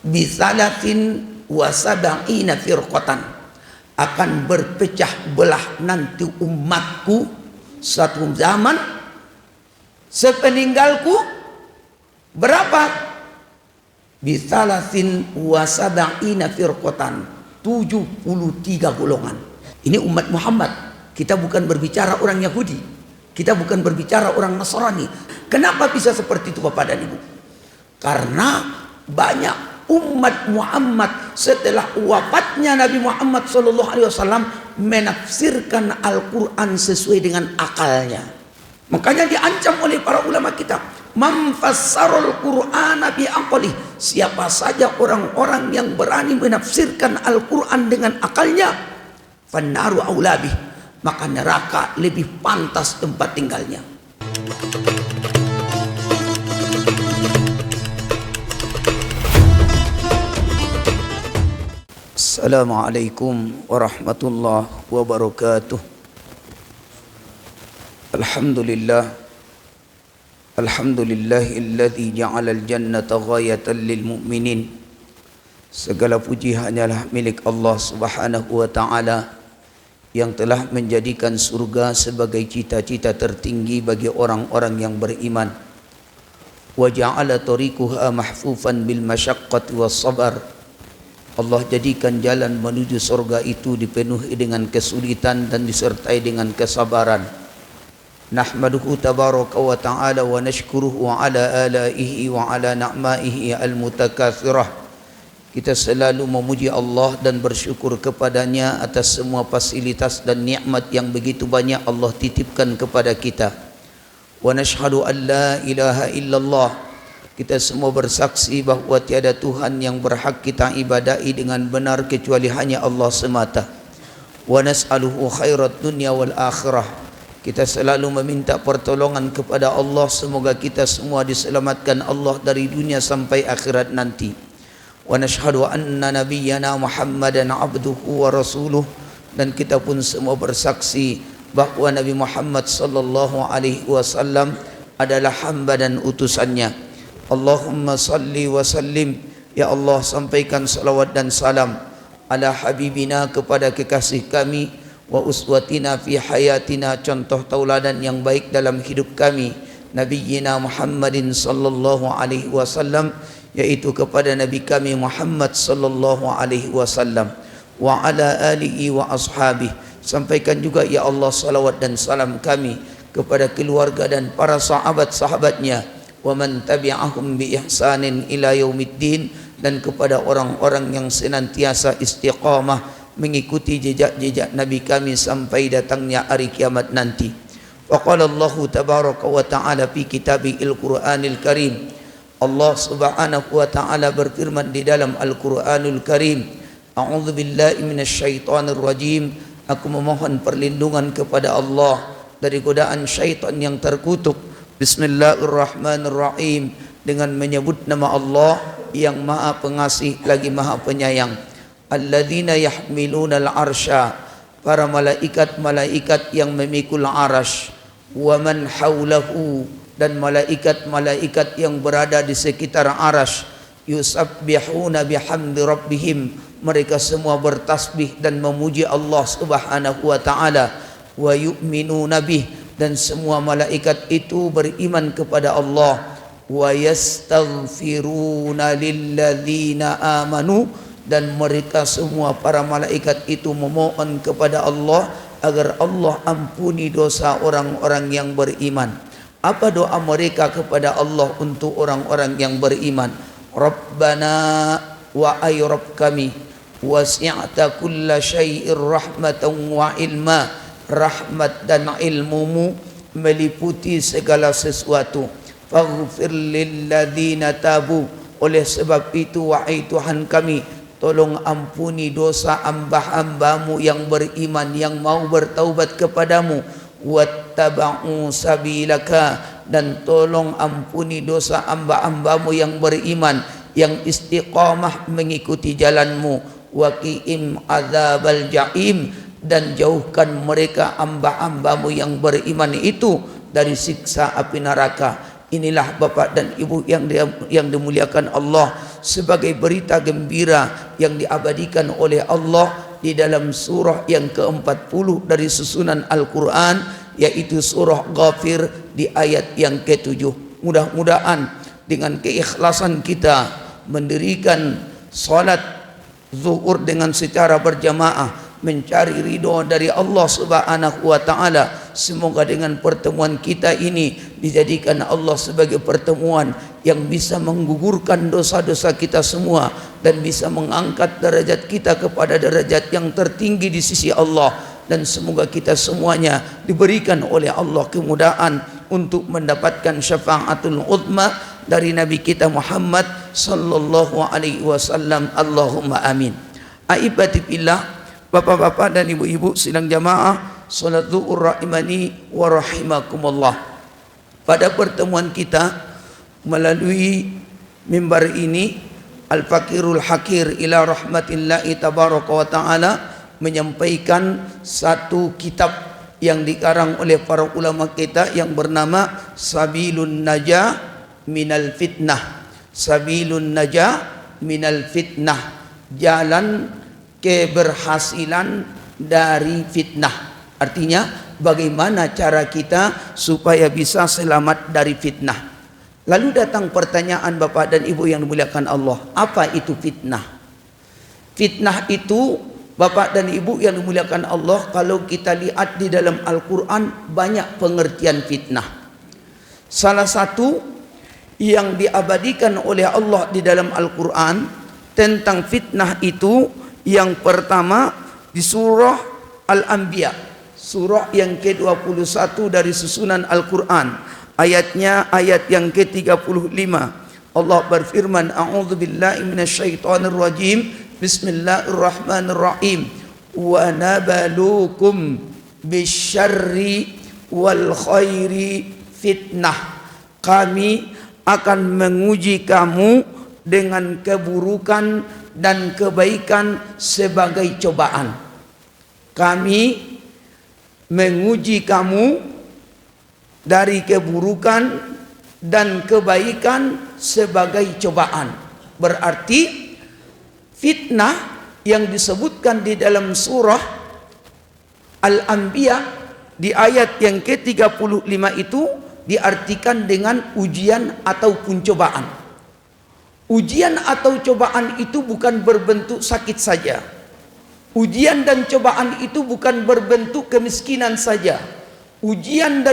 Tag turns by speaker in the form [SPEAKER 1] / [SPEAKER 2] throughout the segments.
[SPEAKER 1] bisalatin wa sab'ina firqatan, akan berpecah belah nanti umatku satu zaman sepeninggalku. Berapa? Bisalatin wa sab'ina firqatan, 73 golongan. Ini umat Muhammad. Kita bukan berbicara orang Yahudi, kita bukan berbicara orang Nasrani. Kenapa bisa seperti itu Bapak dan Ibu? Karena banyak umat Muhammad setelah wafatnya Nabi Muhammad SAW menafsirkan Al-Quran sesuai dengan akalnya. Makanya diancam oleh para ulama kita, man fassarul Qur'ana bi aqli, siapa saja orang-orang yang berani menafsirkan Al-Quran dengan akalnya, fannaru aulabih, maka neraka lebih pantas tempat tinggalnya. Assalamualaikum warahmatullahi wabarakatuh. Alhamdulillahilladzi ja'alal jannata ghayatan lil mu'minin. Segala puji hanyalah milik Allah Subhanahu wa taala yang telah menjadikan surga sebagai cita-cita tertinggi bagi orang-orang yang beriman. Wa ja'ala tariquha mahfufan bil masyaqqati was sabar. Allah jadikan jalan menuju surga itu dipenuhi dengan kesulitan dan disertai dengan kesabaran. Nahmaduhu tabaraka wa ta'ala wa nashkuruhu ala alaihi wa ala na'maihi al-mutakathirah. Kita selalu memuji Allah dan bersyukur kepadanya atas semua fasilitas dan nikmat yang begitu banyak Allah titipkan kepada kita. Wa nashhadu an la ilaha illallah. Kita semua bersaksi bahawa tiada Tuhan yang berhak kita ibadahi dengan benar kecuali hanya Allah semata. Wa nas'aluhu khairat dunya wal akhirah. Kita selalu meminta pertolongan kepada Allah, semoga kita semua diselamatkan Allah dari dunia sampai akhirat nanti. Wa nashhadu anna nabiyyana Muhammadan abduhu wa rasuluh, dan kita pun semua bersaksi bahawa Nabi Muhammad sallallahu alaihi wasallam adalah hamba dan utusannya. Allahumma salli wa sallim, ya Allah sampaikan salawat dan salam ala habibina, kepada kekasih kami, wa uswatina fi hayatina, contoh tauladan yang baik dalam hidup kami, nabiyyina Muhammadin sallallahu alaihi wasallam, yaitu kepada nabi kami Muhammad sallallahu alaihi wasallam, wa ala alihi wa ashabihi. Sampaikan juga ya Allah salawat dan salam kami kepada keluarga dan para sahabat-sahabatnya, wa man tabi'ahum bi ihsanin ila yaumiddin, dan kepada orang-orang yang senantiasa istiqamah mengikuti jejak-jejak Nabi kami sampai datangnya hari kiamat nanti. Wa qala Allah tabaraka wa ta'ala fi kitabil Qur'anil Karim. Allah Subhanahu wa ta'ala berfirman di dalam Al-Qur'anul Karim, a'udzu billahi minasyaitonir rajim, aku memohon perlindungan kepada Allah dari godaan syaitan yang terkutuk. Bismillahirrahmanirrahim, dengan menyebut nama Allah yang Maha Pengasih lagi Maha Penyayang. Alladzina yahmiluna al-arsya, para malaikat-malaikat yang memikul arash, wa man haulahu, dan malaikat-malaikat yang berada di sekitar arash, yusabbihuna bihamdi rabbihim, mereka semua bertasbih dan memuji Allah Subhanahu wa taala, wa yu'minuna bih, dan semua malaikat itu beriman kepada Allah, wa yastaghfiruna lilladzina amanu, dan mereka semua para malaikat itu memohon kepada Allah agar Allah ampuni dosa orang-orang yang beriman. Apa doa mereka kepada Allah untuk orang-orang yang beriman? Rabbana, wa ay Rabb kami, wasi'ta kulla syai'ir rahmatan wa ilma, rahmat dan ilmumu meliputi segala sesuatu. Faghfir lilladzina tabu, oleh sebab itu wahai Tuhan kami, tolong ampuni dosa hamba-hambamu yang beriman, yang mau bertaubat kepadamu. Wattaba'u sabilaka, dan tolong ampuni dosa hamba-hambamu yang beriman, yang istiqamah mengikuti jalanmu. Waqi'im adzabal ja'im, dan jauhkan mereka hamba-hambamu yang beriman itu dari siksa api neraka. Inilah Bapak dan Ibu yang dimuliakan Allah sebagai berita gembira yang diabadikan oleh Allah di dalam surah yang ke-40 dari susunan Al-Quran, yaitu surah Ghafir di ayat yang ke-7. Mudah-mudahan dengan keikhlasan kita mendirikan salat zuhur dengan secara berjamaah, mencari ridho dari Allah Subhanahu wa taala, semoga dengan pertemuan kita ini dijadikan Allah sebagai pertemuan yang bisa menggugurkan dosa-dosa kita semua dan bisa mengangkat derajat kita kepada derajat yang tertinggi di sisi Allah, dan semoga kita semuanya diberikan oleh Allah kemudahan untuk mendapatkan syafaatul uzma dari Nabi kita Muhammad sallallahu alaihi wasallam. Allahumma amin. Aibati billah, bapak-bapak dan ibu-ibu sidang jamaah salat zuhur rahimani wa rahimakumullah. Pada pertemuan kita melalui mimbar ini, Al-Fakirul Hakir ila rahmatillahi tabaraka wa ta'ala menyampaikan satu kitab yang dikarang oleh para ulama kita yang bernama Sabilun Najah Minal Fitnah. Sabilun Najah Minal Fitnah, jalan keberhasilan dari fitnah. Artinya bagaimana cara kita supaya bisa selamat dari fitnah. Lalu datang pertanyaan Bapak dan Ibu yang dimuliakan Allah, apa itu fitnah? Fitnah itu Bapak dan Ibu yang dimuliakan Allah, kalau kita lihat di dalam Al-Quran banyak pengertian fitnah. Salah satu yang diabadikan oleh Allah di dalam Al-Quran tentang fitnah itu, yang pertama di surah Al-Anbiya, surah yang ke-21 dari susunan Al-Quran, ayatnya ayat yang ke-35. Allah berfirman, a'udzubillahi minasyaitonir rajim, bismillahirrahmanirrahim, wa nabalukum bisyarri wal khairi fitnah. Kami akan menguji kamu dengan keburukan dan kebaikan sebagai cobaan. Kami menguji kamu dari keburukan dan kebaikan sebagai cobaan. Berarti fitnah yang disebutkan di dalam surah Al-Anbiya di ayat yang ke-35 itu diartikan dengan ujian ataupun cobaan. Ujian atau cobaan itu bukan berbentuk sakit saja. Ujian dan cobaan itu bukan berbentuk kemiskinan saja. Ujian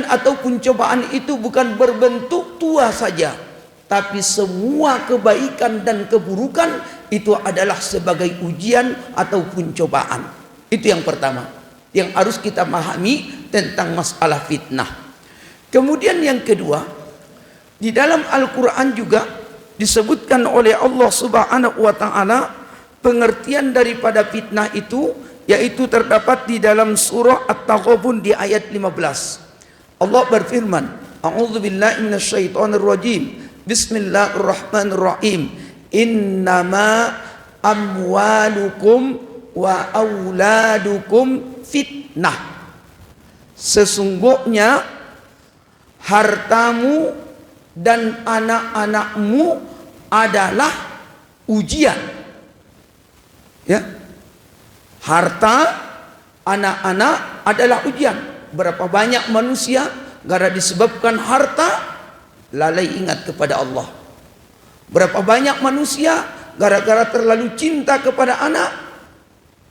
[SPEAKER 1] ataupun cobaan itu bukan berbentuk tua saja. Tapi semua kebaikan dan keburukan itu adalah sebagai ujian ataupun cobaan. Itu yang pertama yang harus kita pahami tentang masalah fitnah. Kemudian yang kedua, di dalam Al-Quran juga disebutkan oleh Allah Subhanahu wa ta'ala pengertian daripada fitnah itu, yaitu terdapat di dalam surah At-Taghabun di ayat 15. Allah berfirman, a'udzubillahi minasyaitonir rajim, bismillahirrahmanirrahim, innama amwalukum wa auladukum fitnah. Sesungguhnya hartamu dan anak-anakmu adalah ujian. Ya, harta, anak-anak adalah ujian. Berapa banyak manusia gara disebabkan harta lalai ingat kepada Allah. Berapa banyak manusia gara-gara terlalu cinta kepada anak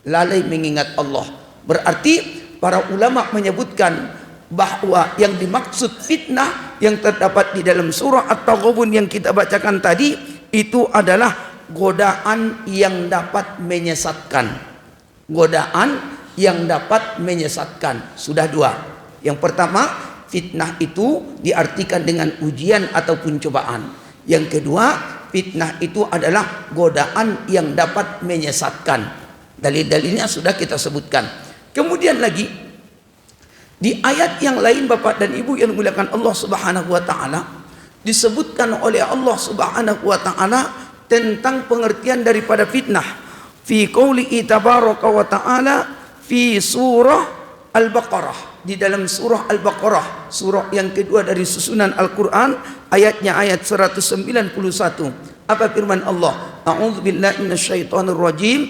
[SPEAKER 1] lalai mengingat Allah. Berarti para ulama menyebutkan bahwa yang dimaksud fitnah yang terdapat di dalam surah At-Taghabun yang kita bacakan tadi itu adalah godaan yang dapat menyesatkan. Godaan yang dapat menyesatkan. Sudah dua. Yang pertama, fitnah itu diartikan dengan ujian ataupun cobaan. Yang kedua, fitnah itu adalah godaan yang dapat menyesatkan. Dalil-dalilnya sudah kita sebutkan. Kemudian lagi di ayat yang lain Bapak dan Ibu yang dimuliakan Allah Subhanahu wa taala, disebutkan oleh Allah Subhanahu wa taala tentang pengertian daripada fitnah. Fi qoulihi tabaraka wa taala fi surah Al-Baqarah, di dalam surah Al-Baqarah, surah yang kedua dari susunan Al-Qur'an, ayatnya ayat 191. Apa firman Allah? A'udzubillahi minasyaitonirrajim.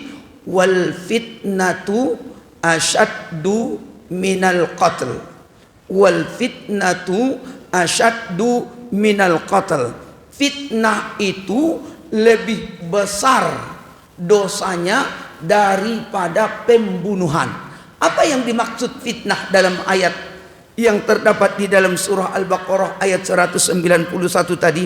[SPEAKER 1] Wal fitnatu asyaddu minal qatl. Wal fitnatu asyaddu minal qatl. Fitnah itu lebih besar dosanya daripada pembunuhan. Apa yang dimaksud fitnah dalam ayat yang terdapat di dalam surah Al-Baqarah ayat 191 tadi?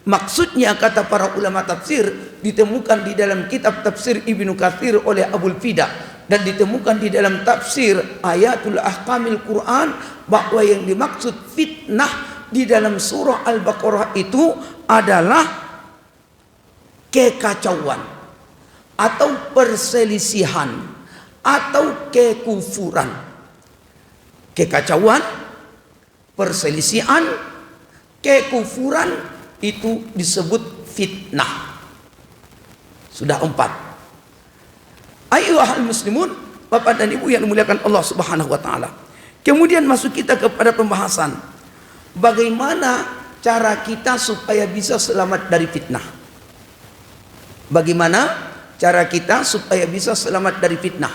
[SPEAKER 1] Maksudnya, kata para ulama tafsir, ditemukan di dalam kitab tafsir Ibnu Katsir oleh Abul Fida, dan ditemukan di dalam tafsir Ayatul Ahkamil Quran, bahwa yang dimaksud fitnah di dalam surah Al-Baqarah itu adalah kekacauan atau perselisihan atau kekufuran. Kekacauan, perselisihan, kekufuran, itu disebut fitnah. Sudah 4. Ayyuhal muslimun, Bapak dan Ibu yang dimuliakan Allah Subhanahu wa taala. Kemudian masuk kita kepada pembahasan bagaimana cara kita supaya bisa selamat dari fitnah. Bagaimana cara kita supaya bisa selamat dari fitnah?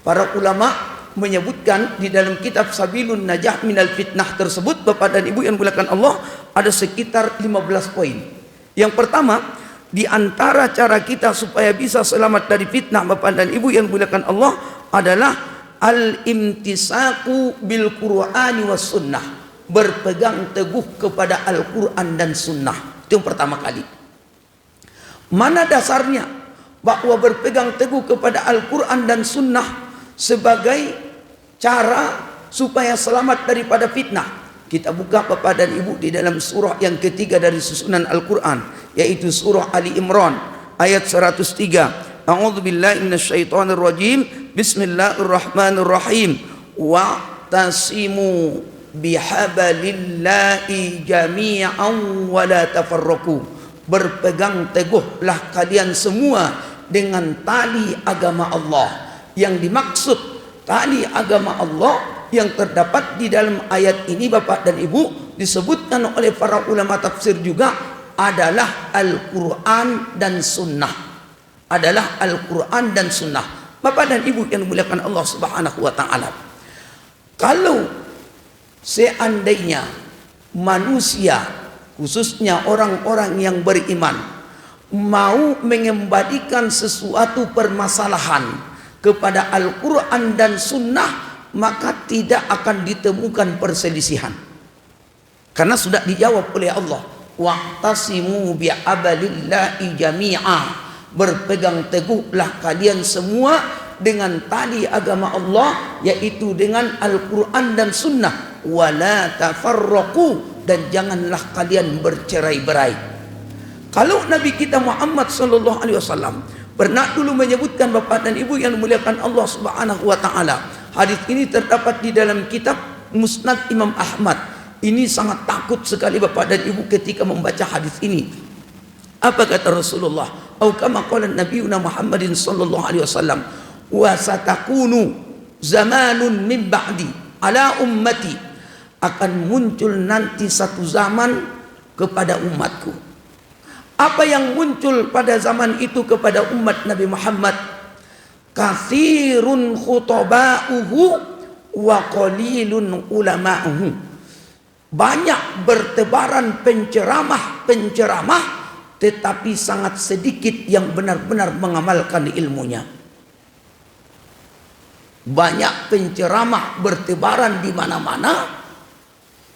[SPEAKER 1] Para ulama menyebutkan di dalam kitab Sabilun Najah minal Fitnah tersebut, Bapak dan Ibu yang dimuliakan Allah, ada sekitar 15 poin. Yang pertama, di antara cara kita supaya bisa selamat dari fitnah, Bapak dan Ibu yang dimuliakan Allah, adalah al-imtisaku bil Qur'ani was sunnah. Berpegang teguh kepada Al-Quran dan Sunnah. Itu yang pertama kali. Mana dasarnya bahwa berpegang teguh kepada Al-Quran dan Sunnah sebagai cara supaya selamat daripada fitnah? Kita buka, Bapak dan Ibu, di dalam surah yang ketiga dari susunan Al-Quran, yaitu surah Ali Imran ayat 103. A'udzubillahi minasyaitonirrajim. Bismillahirrahmanirrahim. Wa'tasimu bihablillahi jami'an wa la tafarraqu. Berpegang teguhlah kalian semua dengan tali agama Allah. Yang dimaksud tali agama Allah yang terdapat di dalam ayat ini, Bapak dan Ibu, disebutkan oleh para ulama tafsir juga, adalah Al-Quran dan Sunnah. Adalah Al-Quran dan Sunnah. Bapak dan Ibu yang dimuliakan Allah Subhanahu wa taala, kalau seandainya manusia, khususnya orang-orang yang beriman, mau mengembalikan sesuatu permasalahan kepada Al-Quran dan Sunnah, maka tidak akan ditemukan perselisihan. Karena sudah dijawab oleh Allah, wa'tasimu bi'abalillahi jami'a. Berpegang teguhlah kalian semua dengan tali agama Allah, yaitu dengan Al-Quran dan Sunnah. Wala tafarraqu, dan janganlah kalian bercerai-berai. Kalau Nabi kita Muhammad sallallahu alaihi wasallam pernah dulu menyebutkan, Bapak dan Ibu yang dimuliakan Allah Subhanahu wa taala, hadis ini terdapat di dalam kitab Musnad Imam Ahmad. Ini sangat takut sekali Bapak dan Ibu ketika membaca hadis ini. Apa kata Rasulullah? Au kama qala Nabiyuna Muhammadin sallallahu alaihi wasallam, wa satakunu zamanun min ba'di ala ummati. Akan muncul nanti satu zaman kepada umatku. Apa yang muncul pada zaman itu kepada umat Nabi Muhammad? Katsirun khutaba'uhu wa qalilun ulama'uhu. Banyak bertebaran penceramah, tetapi sangat sedikit yang benar-benar mengamalkan ilmunya. Banyak penceramah bertebaran di mana-mana,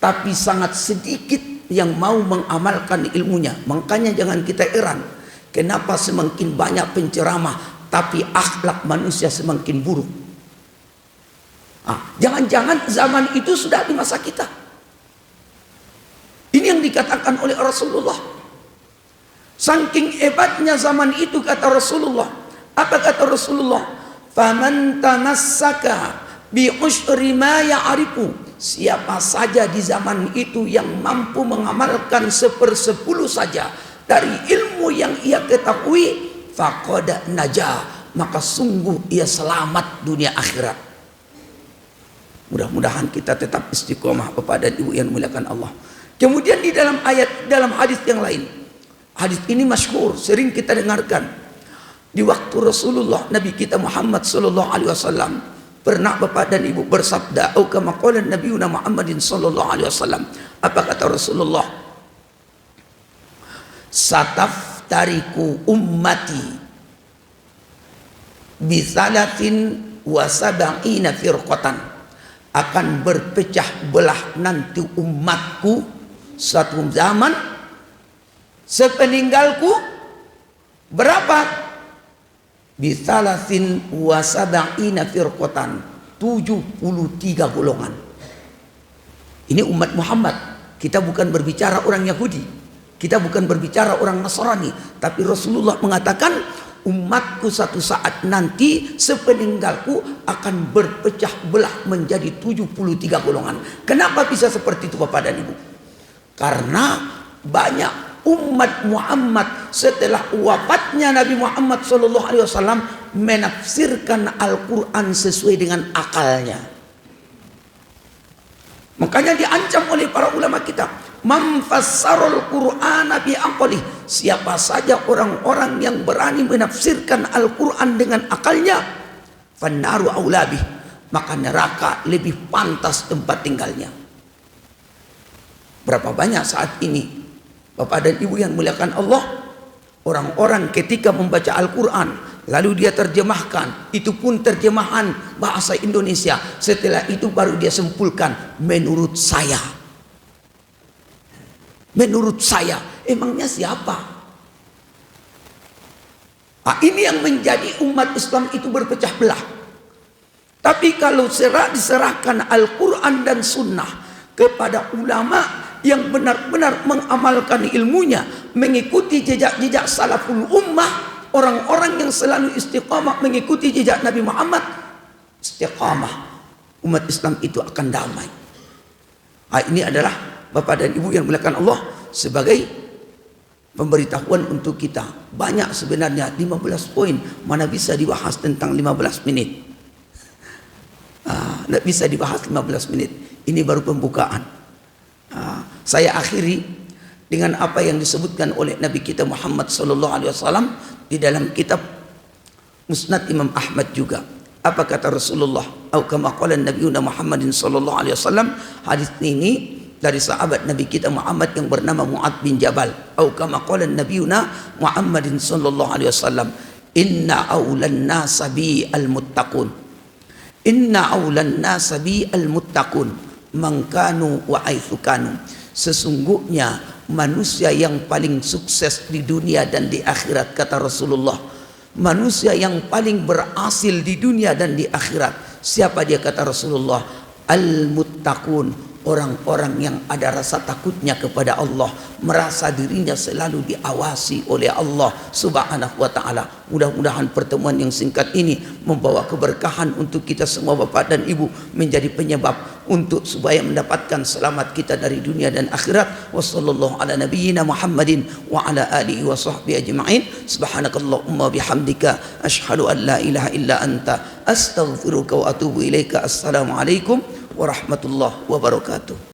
[SPEAKER 1] tapi sangat sedikit yang mau mengamalkan ilmunya. Makanya jangan kita heran kenapa semakin banyak penceramah tapi akhlak manusia semakin buruk. Jangan-jangan zaman itu sudah di masa kita. Ini yang dikatakan oleh Rasulullah. Saking hebatnya zaman itu, kata Rasulullah. Apa kata Rasulullah? Faman tamassaka bi usyri ma ya'rifu. Siapa saja di zaman itu yang mampu mengamalkan 1/10 saja dari ilmu yang ia ketahui, faqad najah, maka sungguh ia selamat dunia akhirat. Mudah-mudahan kita tetap istiqomah, Bapak dan Ibu yang dimuliakan Allah. Kemudian di dalam ayat, dalam hadis yang lain, Hadis ini masyhur, sering kita dengarkan. Di waktu Rasulullah Nabi kita Muhammad sallallahu alaihi wasallam pernah bapak dan ibu bersabda, "Au kama qala nabiyuna Muhammadin sallallahu alaihi wasallam." Apa kata Rasulullah? "Sataftariku ummati bi salatin wa sab'ina firqatan." Akan berpecah belah nanti umatku suatu zaman sepeninggalku berapa? Bisalasin wa sab'ina firqatan, 73 golongan. Ini umat Muhammad. Kita bukan berbicara orang Yahudi, kita bukan berbicara orang Nasrani, tapi Rasulullah mengatakan umatku satu saat nanti sepeninggalku akan berpecah belah menjadi 73 golongan. Kenapa bisa seperti itu Bapak dan Ibu? Karena banyak umat Muhammad setelah wafatnya Nabi Muhammad SAW menafsirkan Al-Quran sesuai dengan akalnya. Makanya diancam oleh para ulama kita, "Man fassarul Qur'ana bi aqlih." Siapa saja orang-orang yang berani menafsirkan Al-Quran dengan akalnya, fannaru aulabih, maka neraka lebih pantas tempat tinggalnya. Berapa banyak saat ini Bapak dan Ibu yang muliakan Allah, orang-orang ketika membaca Al-Quran lalu dia terjemahkan, itu pun terjemahan bahasa Indonesia, setelah itu baru dia simpulkan, menurut saya. Menurut saya, emangnya siapa? Nah, ini yang menjadi umat Islam itu berpecah belah. Tapi kalau diserahkan Al-Quran dan Sunnah kepada ulama yang benar-benar mengamalkan ilmunya, mengikuti jejak-jejak salaful ummah, orang-orang yang selalu istiqamah mengikuti jejak Nabi Muhammad, istiqamah, umat Islam itu akan damai. Nah, ini adalah Bapak dan Ibu yang dimuliakan Allah sebagai pemberitahuan untuk kita. Banyak sebenarnya, 15 poin, mana bisa dibahas tentang 15 menit. Tidak bisa dibahas 15 menit. Ini baru pembukaan. Saya akhiri dengan apa yang disebutkan oleh Nabi kita Muhammad SAW di dalam kitab Musnad Imam Ahmad juga. Apa kata Rasulullah? Au kama qala nabiyuna Muhammadin SAW. Hadis ini dari sahabat Nabi kita Muhammad yang bernama Mu'ad bin Jabal. Au kama qala nabiyuna Muhammadin SAW. Inna awlan nasabi al-muttaqun. Inna awlan nasabi al-muttaqun. Mangkanu wa aithukanu. Sesungguhnya manusia yang paling sukses di dunia dan di akhirat, kata Rasulullah, manusia yang paling berhasil di dunia dan di akhirat, siapa dia? Kata Rasulullah, al-muttaqun, orang-orang yang ada rasa takutnya kepada Allah, merasa dirinya selalu diawasi oleh Allah Subhanahu wa ta'ala. Mudah-mudahan pertemuan yang singkat ini membawa keberkahan untuk kita semua Bapak dan Ibu, menjadi penyebab untuk supaya mendapatkan selamat kita dari dunia dan akhirat. Wassallallahu ala nabiyyina Muhammadin wa ala alihi wa sahbihi ajma'in. Subhanakallahumma bihamdika asyhadu an la ilaha illa anta astaghfiruka wa atubu ilaika. Assalamualaikum warahmatullahi wabarakatuh.